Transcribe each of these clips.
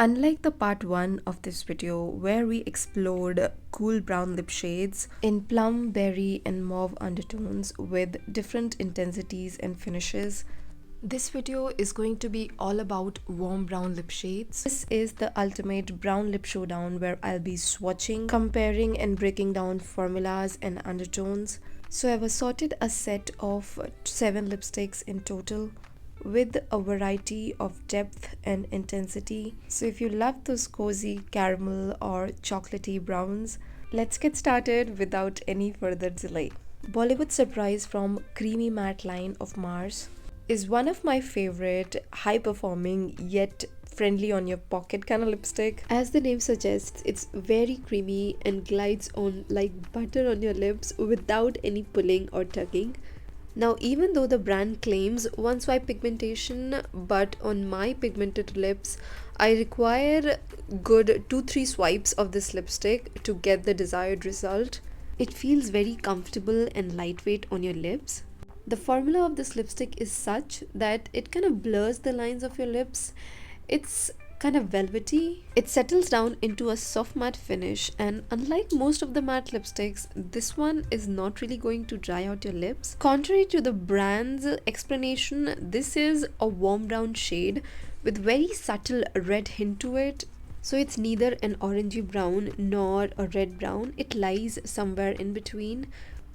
Unlike the part 1 of this video where we explored cool brown lip shades in plum, berry and mauve undertones with different intensities and finishes, this video is going to be all about warm brown lip shades. This is the ultimate brown lip showdown where I'll be swatching, comparing and breaking down formulas and undertones. So I've assorted a set of 7 lipsticks in total, with a variety of depth and intensity. So if you love those cozy caramel or chocolatey browns, let's get started without any further delay. Bollywood Surprise from Creamy Matte line of Mars is one of my favorite high performing yet friendly on your pocket kind of lipstick. As the name suggests, it's very creamy and glides on like butter on your lips without any pulling or tugging. Now, even though the brand claims one swipe pigmentation, but on my pigmented lips, I require good 2-3 swipes of this lipstick to get the desired result. It feels very comfortable and lightweight on your lips. The formula of this lipstick is such that it kind of blurs the lines of your lips. It's kind of velvety. It settles down into a soft matte finish, and unlike most of the matte lipsticks, this one is not really going to dry out your lips. Contrary to the brand's explanation, this is a warm brown shade with very subtle red hint to it. So it's neither an orangey brown nor a red brown. It lies somewhere in between.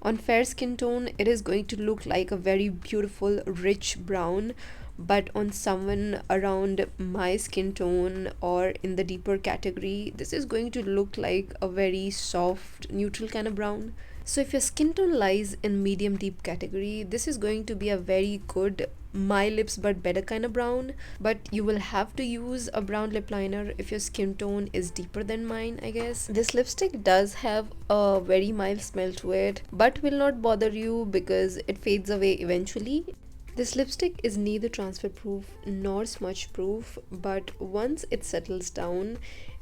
On fair skin tone, it is going to look like a very beautiful rich brown, but on someone around my skin tone or in the deeper category, this is going to look like a very soft neutral kind of brown. So if your skin tone lies in medium deep category, this is going to be a very good my lips but better kind of brown, but you will have to use a brown lip liner if your skin tone is deeper than mine, I guess. This lipstick does have a very mild smell to it, but will not bother you because it fades away eventually. This lipstick is neither transfer proof nor smudge proof, but once it settles down,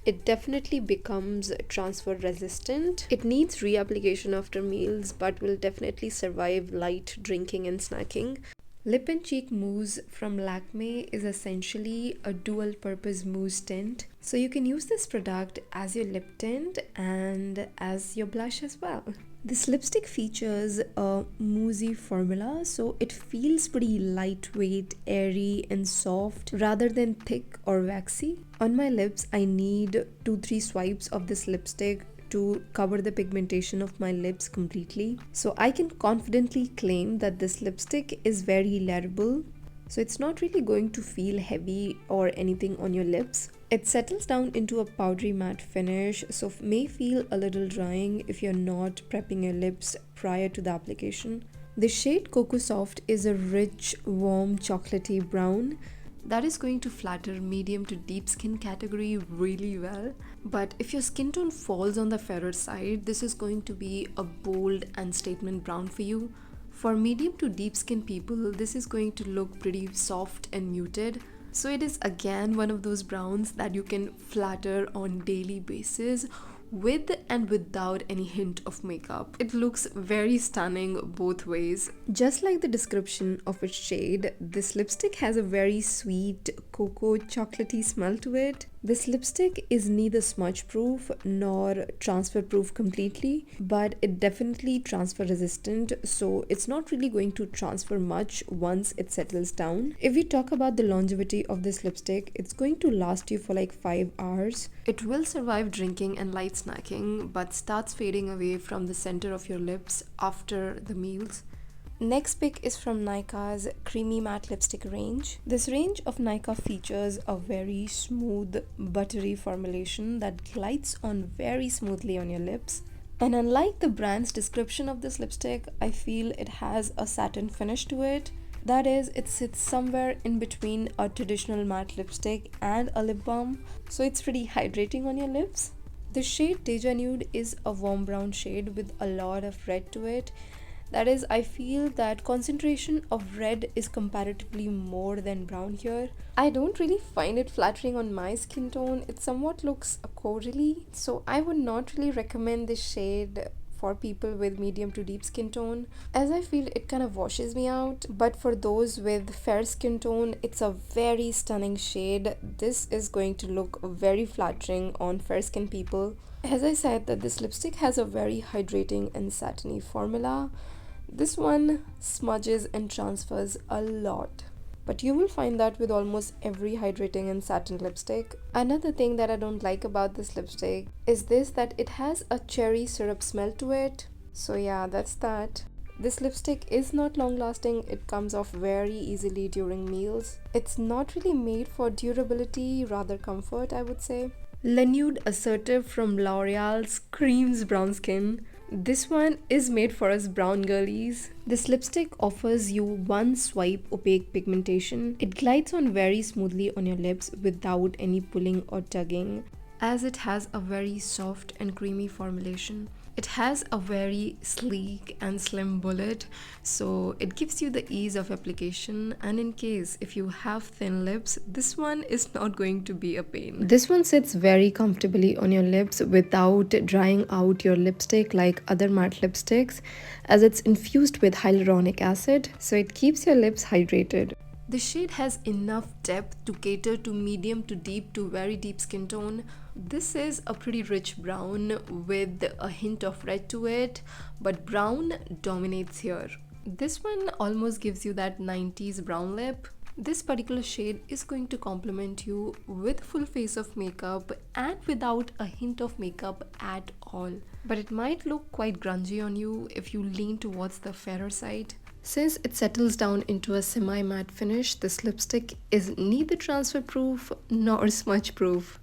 it definitely becomes transfer resistant. It needs reapplication after meals, but will definitely survive light drinking and snacking. Lip and Cheek Mousse from Lakme is essentially a dual purpose mousse tint. So you can use this product as your lip tint and as your blush as well. This lipstick features a moussey formula, so it feels pretty lightweight, airy and soft rather than thick or waxy. On my lips, I need 2-3 swipes of this lipstick to cover the pigmentation of my lips completely. So I can confidently claim that this lipstick is very layerable. So it's not really going to feel heavy or anything on your lips. It settles down into a powdery matte finish, so may feel a little drying if you're not prepping your lips prior to the application. The shade Coco Soft is a rich, warm, chocolatey brown that is going to flatter medium to deep skin category really well. But if your skin tone falls on the fairer side, this is going to be a bold and statement brown for you. For medium to deep skin people, this is going to look pretty soft and muted. So it is again one of those browns that you can flatter on daily basis with and without any hint of makeup. It looks very stunning both ways. Just like the description of its shade, this lipstick has a very sweet cocoa chocolatey smell to it. This lipstick is neither smudge proof nor transfer proof completely, but it definitely transfer resistant, so it's not really going to transfer much once it settles down. If we talk about the longevity of this lipstick, it's going to last you for like 5 hours. It will survive drinking and light snacking, but starts fading away from the center of your lips after the meals. Next pick is from Nykaa's Creamy Matte Lipstick range. This range of Nykaa features a very smooth, buttery formulation that glides on very smoothly on your lips. And unlike the brand's description of this lipstick, I feel it has a satin finish to it. That is, it sits somewhere in between a traditional matte lipstick and a lip balm, so it's pretty hydrating on your lips. The shade Deja Nude is a warm brown shade with a lot of red to it. That is, I feel that concentration of red is comparatively more than brown here. I don't really find it flattering on my skin tone. It somewhat looks corally, so I would not really recommend this shade for people with medium to deep skin tone, as I feel it kind of washes me out. But for those with fair skin tone, it's a very stunning shade. This is going to look very flattering on fair skin people. As I said, that this lipstick has a very hydrating and satiny formula. This one smudges and transfers a lot, but you will find that with almost every hydrating and satin lipstick. Another thing that I don't like about this lipstick is that it has a cherry syrup smell to it. So yeah, that's that. This lipstick is not long lasting. It comes off very easily during meals. It's not really made for durability, rather comfort, I would say. Nude Assertive from L'Oreal's creams brown skin. This one is made for us brown girlies. This lipstick offers you one swipe opaque pigmentation. It glides on very smoothly on your lips without any pulling or tugging, as it has a very soft and creamy formulation. It has a very sleek and slim bullet, so it gives you the ease of application, and in case if you have thin lips, this one is not going to be a pain. This one sits very comfortably on your lips without drying out your lipstick like other matte lipsticks, as it's infused with hyaluronic acid, so it keeps your lips hydrated. The shade has enough depth to cater to medium to deep to very deep skin tone. This is a pretty rich brown with a hint of red to it, but brown dominates here. This one almost gives you that 90s brown lip. This particular shade is going to complement you with full face of makeup and without a hint of makeup at all. But it might look quite grungy on you if you lean towards the fairer side. Since it settles down into a semi-matte finish, this lipstick is neither transfer proof nor smudge proof.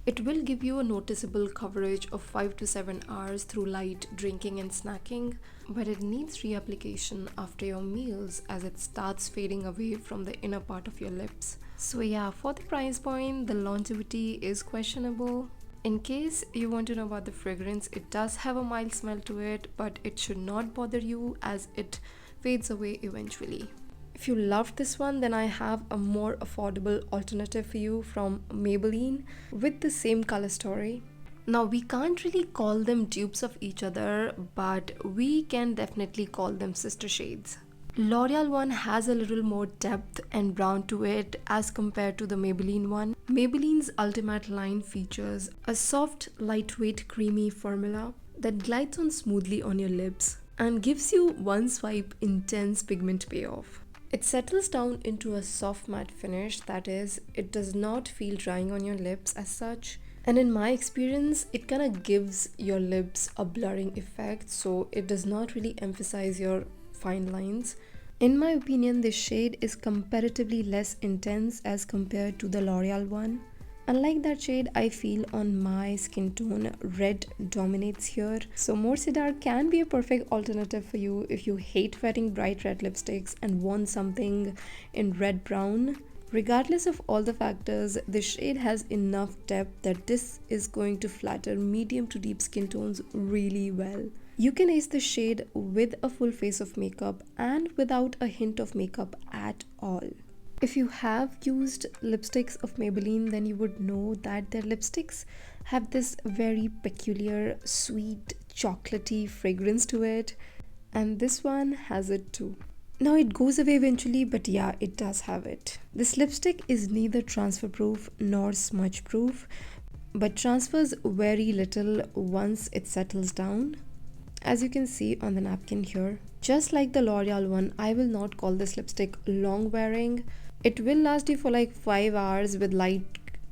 It will give you a noticeable coverage of 5 to 7 hours through light drinking and snacking, but it needs reapplication after your meals as it starts fading away from the inner part of your lips. So yeah, for the price point, the longevity is questionable. In case you want to know about the fragrance, it does have a mild smell to it, but it should not bother you as it fades away eventually. If you loved this one, then I have a more affordable alternative for you from Maybelline with the same color story. Now, we can't really call them dupes of each other, but we can definitely call them sister shades. L'Oreal one has a little more depth and brown to it as compared to the Maybelline one. Maybelline's Ultimate line features a soft, lightweight, creamy formula that glides on smoothly on your lips and gives you one swipe intense pigment payoff. It settles down into a soft matte finish, that is, it does not feel drying on your lips as such. And in my experience, it kind of gives your lips a blurring effect, so it does not really emphasize your fine lines. In my opinion, this shade is comparatively less intense as compared to the L'Oreal one. Unlike that shade, I feel on my skin tone, red dominates here. So Cedar can be a perfect alternative for you if you hate wearing bright red lipsticks and want something in red brown. Regardless of all the factors, the shade has enough depth that this is going to flatter medium to deep skin tones really well. You can ace the shade with a full face of makeup and without a hint of makeup at all. If you have used lipsticks of Maybelline, then you would know that their lipsticks have this very peculiar, sweet, chocolatey fragrance to it, and this one has it too. Now it goes away eventually, but yeah, it does have it. This lipstick is neither transfer proof nor smudge proof, but transfers very little once it settles down, as you can see on the napkin here. Just like the L'Oreal one, I will not call this lipstick long wearing. It will last you for like 5 hours with light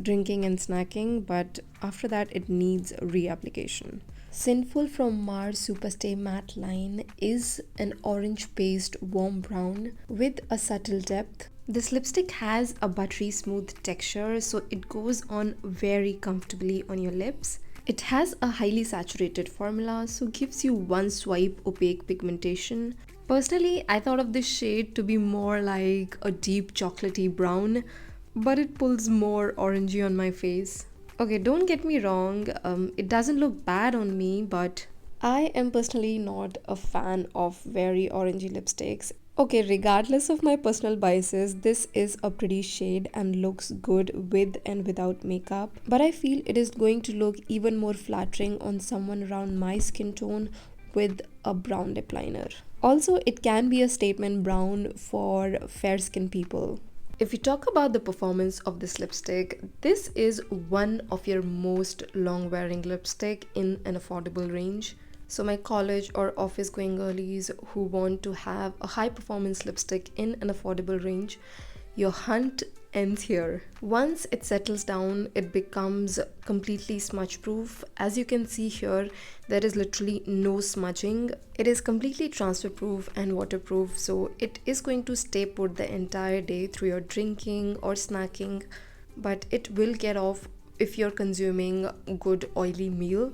drinking and snacking, but after that it needs reapplication. Sinful from Mars Superstay matte line is an orange paste warm brown with a subtle depth. This lipstick has a buttery smooth texture, so it goes on very comfortably on your lips. It has a highly saturated formula, so gives you one swipe opaque pigmentation. Personally, I thought of this shade to be more like a deep chocolatey brown, but it pulls more orangey on my face. Okay, don't get me wrong, it doesn't look bad on me, but I am personally not a fan of very orangey lipsticks. Okay, regardless of my personal biases, this is a pretty shade and looks good with and without makeup, but I feel it is going to look even more flattering on someone around my skin tone with a brown lip liner. Also, it can be a statement brown for fair skinned people. If we talk about the performance of this lipstick, this is one of your most long wearing lipstick in an affordable range. So my college or office going girlies who want to have a high performance lipstick in an affordable range, your hunt ends here. Once it settles down, it becomes completely smudge proof. As you can see here, there is literally no smudging. It is completely transfer proof and waterproof, so it is going to stay put the entire day through your drinking or snacking, but it will get off if you're consuming good oily meal.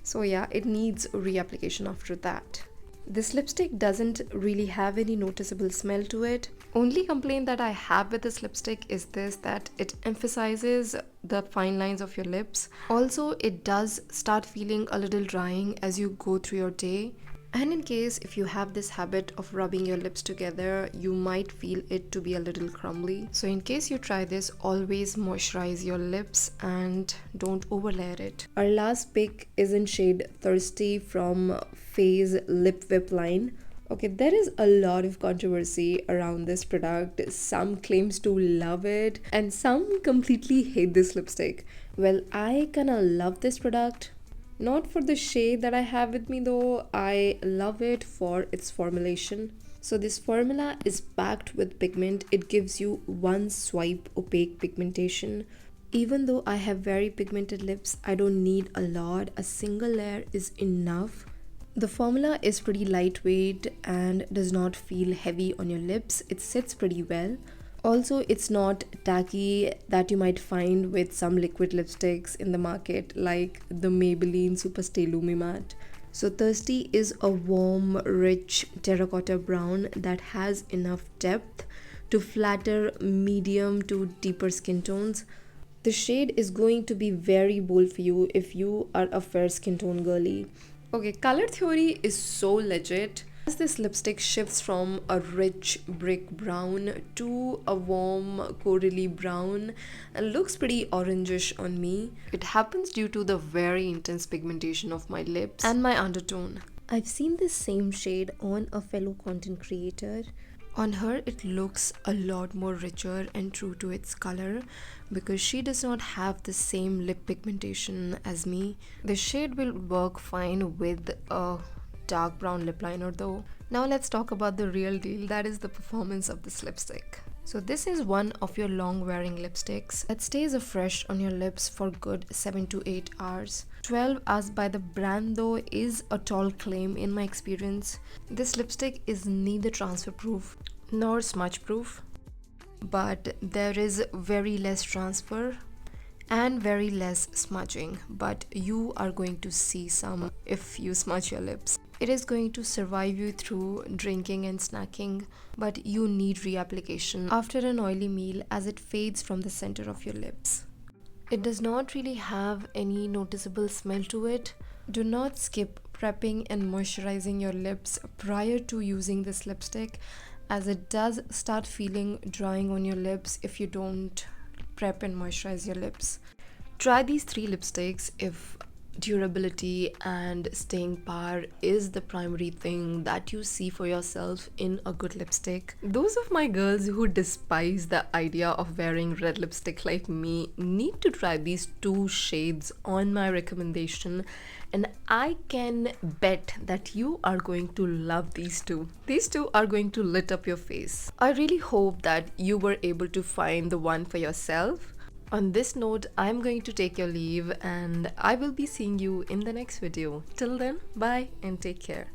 So yeah, it needs reapplication after that. This lipstick doesn't really have any noticeable smell to it. Only complaint that I have with this lipstick is this, that it emphasizes the fine lines of your lips. Also, it does start feeling a little drying as you go through your day. And in case if you have this habit of rubbing your lips together, you might feel it to be a little crumbly. So in case you try this, always moisturize your lips and don't overlayer it. Our last pick is in shade Thirsty from Faye's Lip Whip line. Okay, there is a lot of controversy around this product. Some claims to love it and some completely hate this lipstick. Well, I kinda love this product. Not for the shade that I have with me though, I love it for its formulation. So this formula is packed with pigment. It gives you one swipe opaque pigmentation. Even though I have very pigmented lips, I don't need a lot. A single layer is enough. The formula is pretty lightweight and does not feel heavy on your lips. It sits pretty well. Also, it's not tacky that you might find with some liquid lipsticks in the market like the Maybelline Superstay Lumi Matte. So Thirsty is a warm, rich terracotta brown that has enough depth to flatter medium to deeper skin tones. The shade is going to be very bold for you if you are a fair skin tone girly. Okay, color theory is so legit. As this lipstick shifts from a rich brick brown to a warm corally brown and looks pretty orangish on me. It happens due to the very intense pigmentation of my lips and my undertone. I've seen this same shade on a fellow content creator. On her, it looks a lot more richer and true to its color because she does not have the same lip pigmentation as me. The shade will work fine with a dark brown lip liner though. Now let's talk about the real deal, that is the performance of this lipstick. So this is one of your long wearing lipsticks that stays fresh on your lips for good 7 to 8 hours. 12 hours by the brand though is a tall claim in my experience. This lipstick is neither transfer proof nor smudge proof, but there is very less transfer and very less smudging, but you are going to see some if you smudge your lips. It is going to survive you through drinking and snacking, but you need reapplication after an oily meal as it fades from the center of your lips. It does not really have any noticeable smell to it. Do not skip prepping and moisturizing your lips prior to using this lipstick, as it does start feeling drying on your lips if you don't prep and moisturize your lips. Try these 3 lipsticks if durability and staying power is the primary thing that you see for yourself in a good lipstick. Those of my girls who despise the idea of wearing red lipstick like me need to try these 2 shades on my recommendation, and I can bet that you are going to love these 2. These 2 are going to lit up your face. I really hope that you were able to find the one for yourself. On this note, I'm going to take your leave and I will be seeing you in the next video. Till then, bye and take care.